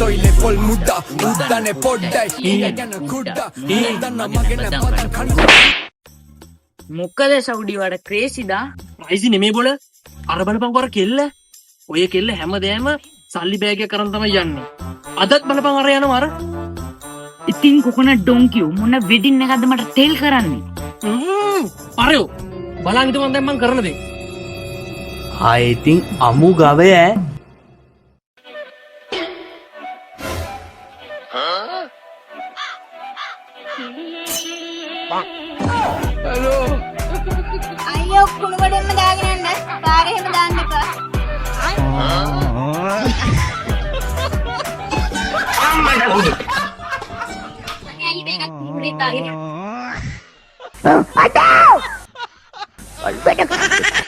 සොයිලේ පොල් මුඩා උද්දනේ පොඩ්ඩයි ඊයන කුඩා දන්න මගේ නැපත කණු මොකද සෞඩි වල ක්‍රේසිදා රයිසි නෙමේ බොල අර බලපන් කර කෙල්ල ඔය කෙල්ල හැමදේම සල්ලි බෑගයක් කරන් තමයි යන්නේ අදත් බලපන් අර යනවා අර ඉතින් කොකනට් ඩොන්කියෝ මොන වෙඩින් එකක්ද මට ටෙල් කරන්නේ අරයෝ බලන් හිටපන් දැන් මං කරන දේ ඉතින් අමු ගවය අයියෝ කුණු ගොඩෙන්ම දාගෙන යන්න පාරේ හැම දාන්න එපා අයියෝ